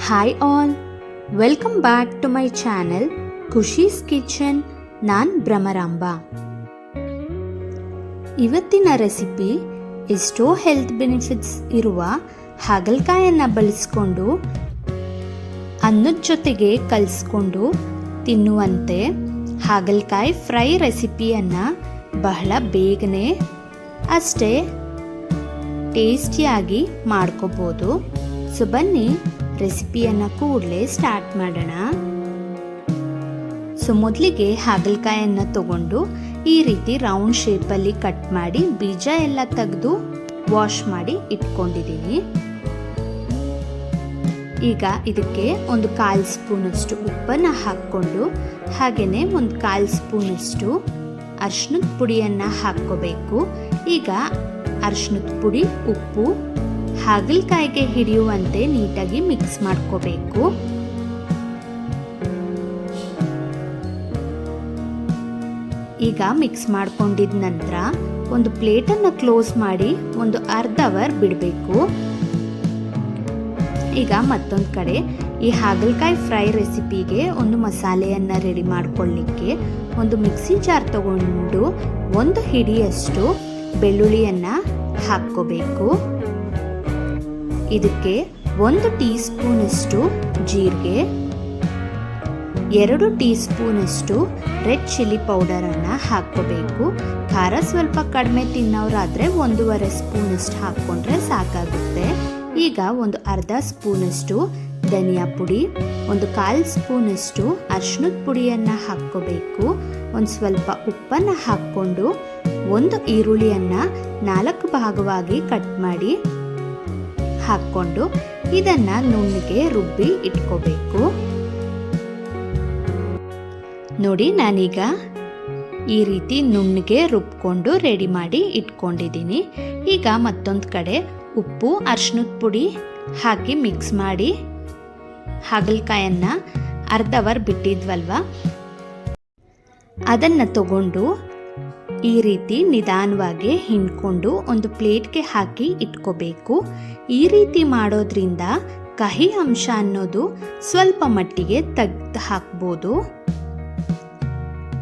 Hi all, welcome back to my channel Khushi's kitchen. ನಾನು ಭ್ರಮರಾಂಬ. ಇವತ್ತಿನ recipe ಎಷ್ಟೋ ಹೆಲ್ತ್ ಬೆನಿಫಿಟ್ಸ್ ಇರುವ ಹಾಗಲಕಾಯನ್ನು ಬಳಸಿಕೊಂಡು ಅನ್ನದ ಜೊತೆಗೆ ಕಲಿಸ್ಕೊಂಡು ತಿನ್ನುವಂತೆ ಹಾಗಲಕಾಯಿ ಫ್ರೈ ರೆಸಿಪಿಯನ್ನು ಬಹಳ ಬೇಗನೆ ಅಷ್ಟೇ ಟೇಸ್ಟಿಯಾಗಿ ಮಾಡ್ಕೋಬೋದು. ಸೊ ಬನ್ನಿ ರೆಸಿಪಿಯನ್ನು ಕೂಡಲೇ ಸ್ಟಾರ್ಟ್ ಮಾಡೋಣ. ಸೊ ಮೊದಲಿಗೆ ಹಾಗಲಕಾಯನ್ನು ತಗೊಂಡು ಈ ರೀತಿ ರೌಂಡ್ ಶೇಪಲ್ಲಿ ಕಟ್ ಮಾಡಿ ಬೀಜ ಎಲ್ಲ ತೆಗೆದು ವಾಶ್ ಮಾಡಿ ಇಟ್ಕೊಂಡಿದ್ದೀನಿ. ಈಗ ಇದಕ್ಕೆ ಒಂದು 1/4 ಸ್ಪೂನಷ್ಟು ಉಪ್ಪನ್ನು ಹಾಕ್ಕೊಂಡು ಹಾಗೆಯೇ ಒಂದು 1/4 ಸ್ಪೂನಷ್ಟು ಅರಿಶಿಣದ ಪುಡಿಯನ್ನು ಹಾಕ್ಕೋಬೇಕು. ಈಗ ಅರಿಶಿಣದ ಪುಡಿ, ಉಪ್ಪು ಹಾಗಲಕಾಯಿಗೆ ಹಿಡಿಯುವಂತೆ ನೀಟಾಗಿ ಮಿಕ್ಸ್ ಮಾಡ್ಕೋಬೇಕು. ಈಗ ಮಿಕ್ಸ್ ಮಾಡ್ಕೊಂಡಿದ ನಂತರ ಒಂದು ಪ್ಲೇಟನ್ನು ಕ್ಲೋಸ್ ಮಾಡಿ ಒಂದು ಅರ್ಧ ಅವರ್ ಬಿಡಬೇಕು. ಈಗ ಮತ್ತೊಂದು ಕಡೆ ಈ ಹಾಗಲಕಾಯಿ ಫ್ರೈ ರೆಸಿಪಿಗೆ ಒಂದು ಮಸಾಲೆಯನ್ನು ರೆಡಿ ಮಾಡ್ಕೊಳ್ಳಿಕ್ಕೆ ಒಂದು ಮಿಕ್ಸಿ ಜಾರ್ ತಗೊಂಡು ಒಂದು ಹಿಡಿಯಷ್ಟು ಬೆಳ್ಳುಳ್ಳಿಯನ್ನು ಹಾಕ್ಕೋಬೇಕು. ಇದಕ್ಕೆ 1 ಟೀ ಸ್ಪೂನಷ್ಟು ಜೀರಿಗೆ, 2 ಟೀ ಸ್ಪೂನಷ್ಟು ರೆಡ್ ಚಿಲ್ಲಿ ಪೌಡರನ್ನು ಹಾಕ್ಕೋಬೇಕು. ಖಾರ ಸ್ವಲ್ಪ ಕಡಿಮೆ ತಿನ್ನೋರಾದರೆ 1.5 ಸ್ಪೂನಷ್ಟು ಹಾಕ್ಕೊಂಡ್ರೆ ಸಾಕಾಗುತ್ತೆ. ಈಗ ಒಂದು ಅರ್ಧ ಸ್ಪೂನಷ್ಟು ಧನಿಯಾ ಪುಡಿ, ಒಂದು 1/4 ಸ್ಪೂನಷ್ಟು ಅರಿಶಿಣದ ಪುಡಿಯನ್ನು ಹಾಕ್ಕೋಬೇಕು. ಒಂದು ಸ್ವಲ್ಪ ಉಪ್ಪನ್ನು ಹಾಕ್ಕೊಂಡು ಒಂದು ಈರುಳ್ಳಿಯನ್ನು 4 ಭಾಗವಾಗಿ ಕಟ್ ಮಾಡಿ ಹಾಕ್ಕೊಂಡು ಇದನ್ನು ನುಣ್ಣಗೆ ರುಬ್ಬಿ ಇಟ್ಕೋಬೇಕು. ನೋಡಿ, ನಾನೀಗ ಈ ರೀತಿ ನುಣ್ಣಗೆ ರುಬ್ಕೊಂಡು ರೆಡಿ ಮಾಡಿ ಇಟ್ಕೊಂಡಿದ್ದೀನಿ. ಈಗ ಮತ್ತೊಂದು ಕಡೆ ಉಪ್ಪು, ಅರಿಶಿಣದ ಪುಡಿ ಹಾಕಿ ಮಿಕ್ಸ್ ಮಾಡಿ ಹಾಗಲಕಾಯನ್ನು ಅರ್ಧ ಅವರ್ ಬಿಟ್ಟಿದ್ವಲ್ವ ಅದನ್ನು ತಗೊಂಡು ಈ ರೀತಿ ನಿಧಾನವಾಗಿ ಹಿಂಡ್ಕೊಂಡು ಒಂದು ಪ್ಲೇಟ್ಗೆ ಹಾಕಿ ಇಟ್ಕೋಬೇಕು. ಈ ರೀತಿ ಮಾಡೋದ್ರಿಂದ ಕಹಿ ಅಂಶ ಅನ್ನೋದು ಸ್ವಲ್ಪ ಮಟ್ಟಿಗೆ ತೆಗೆದು ಹಾಕ್ಬೋದು.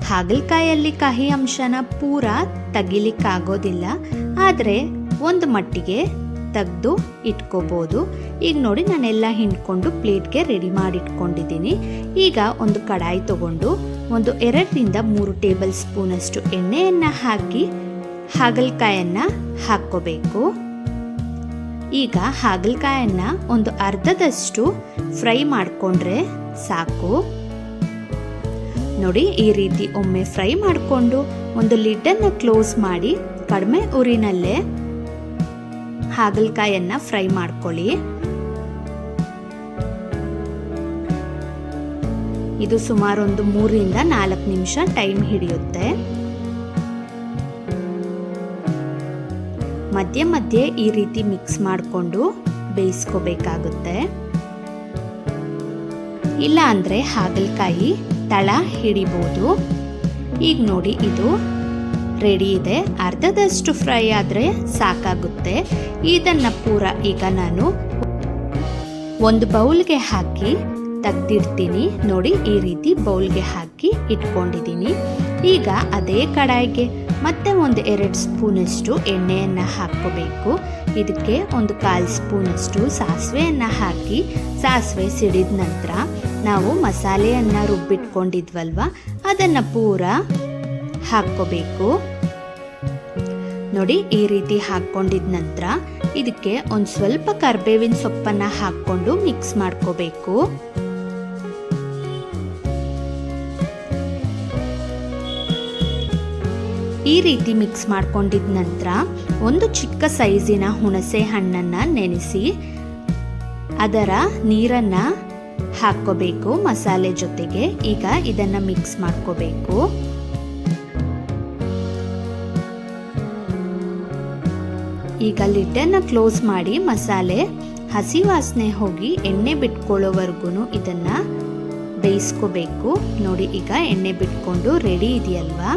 ಹಾಗಲಕಾಯಲ್ಲಿ ಕಹಿ ಅಂಶನ ಪೂರ ತೆಗಿಲಿಕ್ಕಾಗೋದಿಲ್ಲ, ಆದರೆ ಒಂದು ಮಟ್ಟಿಗೆ ತೆಗೆದು ಇಟ್ಕೋಬೋದು. ಈಗ ನೋಡಿ, ನಾನೆಲ್ಲ ಹಿಂಡ್ಕೊಂಡು ಪ್ಲೇಟ್ಗೆ ರೆಡಿ ಮಾಡಿ ಇಟ್ಕೊಂಡಿದ್ದೀನಿ. ಈಗ ಒಂದು ಕಡಾಯಿ ತಗೊಂಡು ಒಂದು 2ರಿಂದ 3 ಟೇಬಲ್ ಸ್ಪೂನಷ್ಟು ಎಣ್ಣೆಯನ್ನು ಹಾಕಿ ಹಾಗಲಕಾಯನ್ನು ಹಾಕ್ಕೋಬೇಕು. ಈಗ ಹಾಗಲಕಾಯನ್ನು ಒಂದು ಅರ್ಧದಷ್ಟು ಫ್ರೈ ಮಾಡಿಕೊಂಡ್ರೆ ಸಾಕು. ನೋಡಿ, ಈ ರೀತಿ ಒಮ್ಮೆ ಫ್ರೈ ಮಾಡಿಕೊಂಡು ಒಂದು ಲಿಡ್ಡನ್ನು ಕ್ಲೋಸ್ ಮಾಡಿ ಕಡಿಮೆ ಉರಿನಲ್ಲೇ ಹಾಗಲಕಾಯನ್ನು ಫ್ರೈ ಮಾಡ್ಕೊಳ್ಳಿ. ಇದು ಸುಮಾರು ಒಂದು 3ರಿಂದ 4 ನಿಮಿಷ ಟೈಮ್ ಹಿಡಿಯುತ್ತೆ. ಮಧ್ಯೆ ಮಧ್ಯೆ ಈ ರೀತಿ ಮಿಕ್ಸ್ ಮಾಡಿಕೊಂಡು ಬೇಯಿಸ್ಕೋಬೇಕಾಗುತ್ತೆ. ಇಲ್ಲ ಅಂದರೆ ಹಾಗಲಕಾಯಿ ತಳ ಹಿಡಿಬೋದು. ಈಗ ನೋಡಿ, ಇದು ರೆಡಿ ಇದೆ. ಅರ್ಧದಷ್ಟು ಫ್ರೈ ಆದರೆ ಸಾಕಾಗುತ್ತೆ. ಇದನ್ನು ಪೂರ ಈಗ ನಾನು ಒಂದು ಬೌಲ್ಗೆ ಹಾಕಿ ತೆಗ್ದಿಡ್ತೀನಿ. ನೋಡಿ, ಈ ರೀತಿ ಬೌಲ್ಗೆ ಹಾಕಿ ಇಟ್ಕೊಂಡಿದ್ದೀನಿ. ಈಗ ಅದೇ ಕಡಾಯಿಗೆ ಮತ್ತೆ ಒಂದು 2 ಸ್ಪೂನಷ್ಟು ಎಣ್ಣೆಯನ್ನು ಹಾಕ್ಕೋಬೇಕು. ಇದಕ್ಕೆ ಒಂದು 1/4 ಸ್ಪೂನಷ್ಟು ಸಾಸಿವೆಯನ್ನು ಹಾಕಿ ಸಾಸಿವೆ ಸಿಡಿದ ನಂತರ ನಾವು ಮಸಾಲೆಯನ್ನು ರುಬ್ಬಿಟ್ಕೊಂಡಿದ್ವಲ್ವ ಅದನ್ನು ಪೂರ ಹಾಕ್ಕೋಬೇಕು. ನೋಡಿ, ಈ ರೀತಿ ಹಾಕ್ಕೊಂಡಿದ ನಂತರ ಇದಕ್ಕೆ ಒಂದು ಸ್ವಲ್ಪ ಕರಿಬೇವಿನ ಸೊಪ್ಪನ್ನು ಹಾಕ್ಕೊಂಡು ಮಿಕ್ಸ್ ಮಾಡ್ಕೋಬೇಕು. ಈ ರೀತಿ ಮಿಕ್ಸ್ ಮಾಡ್ಕೊಂಡಿದ ನಂತರ ಒಂದು ಚಿಕ್ಕ ಸೈಜಿನ ಹುಣಸೆ ಹಣ್ಣನ್ನು ನೆನೆಸಿ ಅದರ ನೀರನ್ನು ಹಾಕ್ಕೋಬೇಕು ಮಸಾಲೆ ಜೊತೆಗೆ. ಈಗ ಇದನ್ನು ಮಿಕ್ಸ್ ಮಾಡ್ಕೋಬೇಕು. ಈಗ ಲಿಡ್ಡನ್ನು ಕ್ಲೋಸ್ ಮಾಡಿ ಮಸಾಲೆ ಹಸಿ ವಾಸನೆ ಹೋಗಿ ಎಣ್ಣೆ ಬಿಟ್ಕೊಳ್ಳೋವರೆಗೂ ಇದನ್ನು ಬೇಯಿಸ್ಕೋಬೇಕು. ನೋಡಿ, ಈಗ ಎಣ್ಣೆ ಬಿಟ್ಕೊಂಡು ರೆಡಿ ಇದೆಯಲ್ವಾ.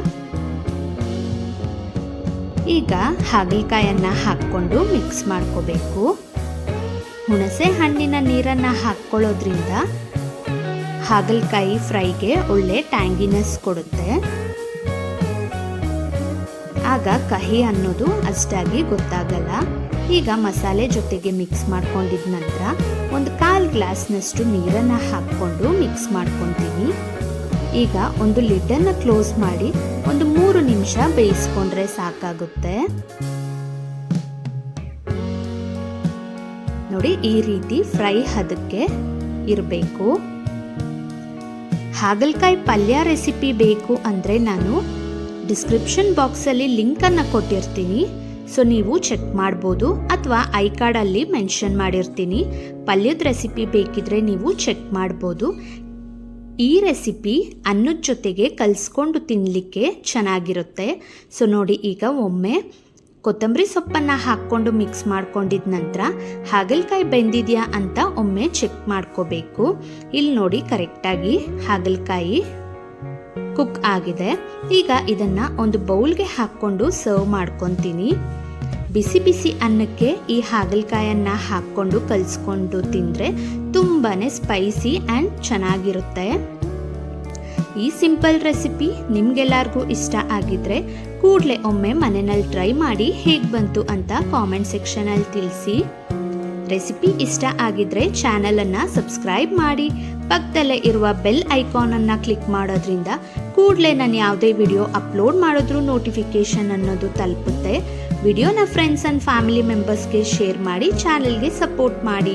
ಈಗ ಹಾಗಲಕಾಯನ್ನು ಹಾಕ್ಕೊಂಡು ಮಿಕ್ಸ್ ಮಾಡ್ಕೋಬೇಕು. ಹುಣಸೆ ಹಣ್ಣಿನ ನೀರನ್ನು ಹಾಕ್ಕೊಳ್ಳೋದ್ರಿಂದ ಹಾಗಲಕಾಯಿ ಫ್ರೈಗೆ ಒಳ್ಳೆ ಟ್ಯಾಂಗಿನೆಸ್ ಕೊಡುತ್ತೆ. ಆಗ ಕಹಿ ಅನ್ನೋದು ಅಷ್ಟಾಗಿ ಗೊತ್ತಾಗಲ್ಲ. ಈಗ ಮಸಾಲೆ ಜೊತೆಗೆ ಮಿಕ್ಸ್ ಮಾಡ್ಕೊಂಡಿದ ನಂತರ ಒಂದು 1/4 ಗ್ಲಾಸ್ನಷ್ಟು ನೀರನ್ನು ಹಾಕ್ಕೊಂಡು ಮಿಕ್ಸ್ ಮಾಡ್ಕೊತೀನಿ. ಈಗ ಒಂದು ಲಿಡ್ಡನ್ನು ಕ್ಲೋಸ್ ಮಾಡಿ ಒಂದು 3 ನಿಮಿಷ ಬೇಯಿಸ್ಕೊಂಡ್ರೆ ಸಾಕಾಗುತ್ತೆ. ನೋಡಿ, ಈ ರೀತಿ ಫ್ರೈ ಹದಕ್ಕೆ ಇರಬೇಕು. ಹಾಗಲಕಾಯಿ ಪಲ್ಯ ರೆಸಿಪಿ ಬೇಕು ಅಂದರೆ ನಾನು ಡಿಸ್ಕ್ರಿಪ್ಷನ್ ಬಾಕ್ಸಲ್ಲಿ ಲಿಂಕನ್ನು ಕೊಟ್ಟಿರ್ತೀನಿ. ಸೊ ನೀವು ಚೆಕ್ ಮಾಡ್ಬೋದು, ಅಥವಾ ಐ ಕಾರ್ಡಲ್ಲಿ ಮೆನ್ಷನ್ ಮಾಡಿರ್ತೀನಿ. ಪಲ್ಯದ ರೆಸಿಪಿ ಬೇಕಿದ್ರೆ ನೀವು ಚೆಕ್ ಮಾಡ್ಬೋದು. ಈ ರೆಸಿಪಿ ಅನ್ನದ ಜೊತೆಗೆ ಕಲಿಸ್ಕೊಂಡು ತಿನ್ನಲಿಕ್ಕೆ ಚೆನ್ನಾಗಿರುತ್ತೆ. ಸೊ ನೋಡಿ, ಈಗ ಒಮ್ಮೆ ಕೊತ್ತಂಬರಿ ಸೊಪ್ಪನ್ನು ಹಾಕ್ಕೊಂಡು ಮಿಕ್ಸ್ ಮಾಡ್ಕೊಂಡಿದ ನಂತರ ಹಾಗಲಕಾಯಿ ಬೆಂದಿದೆಯಾ ಅಂತ ಒಮ್ಮೆ ಚೆಕ್ ಮಾಡ್ಕೋಬೇಕು. ಇಲ್ಲಿ ನೋಡಿ, ಕರೆಕ್ಟಾಗಿ ಹಾಗಲಕಾಯಿ ಕುಕ್ ಆಗಿದೆ. ಈಗ ಇದನ್ನು ಒಂದು ಬೌಲ್ಗೆ ಹಾಕ್ಕೊಂಡು ಸರ್ವ್ ಮಾಡ್ಕೊತೀನಿ. ಬಿಸಿ ಬಿಸಿ ಅನ್ನಕ್ಕೆ ಈ ಹಾಗಲಕಾಯನ್ನು ಹಾಕ್ಕೊಂಡು ಕಲಿಸ್ಕೊಂಡು ತಿಂದರೆ ತುಂಬಾ ಸ್ಪೈಸಿ ಆ್ಯಂಡ್ ಚೆನ್ನಾಗಿರುತ್ತೆ. ಈ ಸಿಂಪಲ್ ರೆಸಿಪಿ ನಿಮ್ಗೆಲ್ಲರಿಗೂ ಇಷ್ಟ ಆಗಿದ್ರೆ ಕೂಡಲೇ ಒಮ್ಮೆ ಮನೆಯಲ್ಲಿ ಟ್ರೈ ಮಾಡಿ ಹೇಗೆ ಬಂತು ಅಂತ ಕಾಮೆಂಟ್ ಸೆಕ್ಷನಲ್ಲಿ ತಿಳಿಸಿ. ರೆಸಿಪಿ ಇಷ್ಟ ಆಗಿದ್ರೆ ಚಾನಲನ್ನು ಸಬ್ಸ್ಕ್ರೈಬ್ ಮಾಡಿ, ಪಕ್ಕದಲ್ಲೇ ಇರುವ ಬೆಲ್ ಐಕಾನನ್ನು ಕ್ಲಿಕ್ ಮಾಡೋದ್ರಿಂದ ಕೂಡಲೇ ನಾನು ಯಾವುದೇ ವಿಡಿಯೋ ಅಪ್ಲೋಡ್ ಮಾಡಿದ್ರೂ ನೋಟಿಫಿಕೇಷನ್ ಅನ್ನೋದು ತಲುಪುತ್ತೆ. ವಿಡಿಯೋನ ಫ್ರೆಂಡ್ಸ್ ಆ್ಯಂಡ್ ಫ್ಯಾಮಿಲಿ ಮೆಂಬರ್ಸ್ಗೆ ಶೇರ್ ಮಾಡಿ ಚಾನಲ್ಗೆ ಸಪೋರ್ಟ್ ಮಾಡಿ.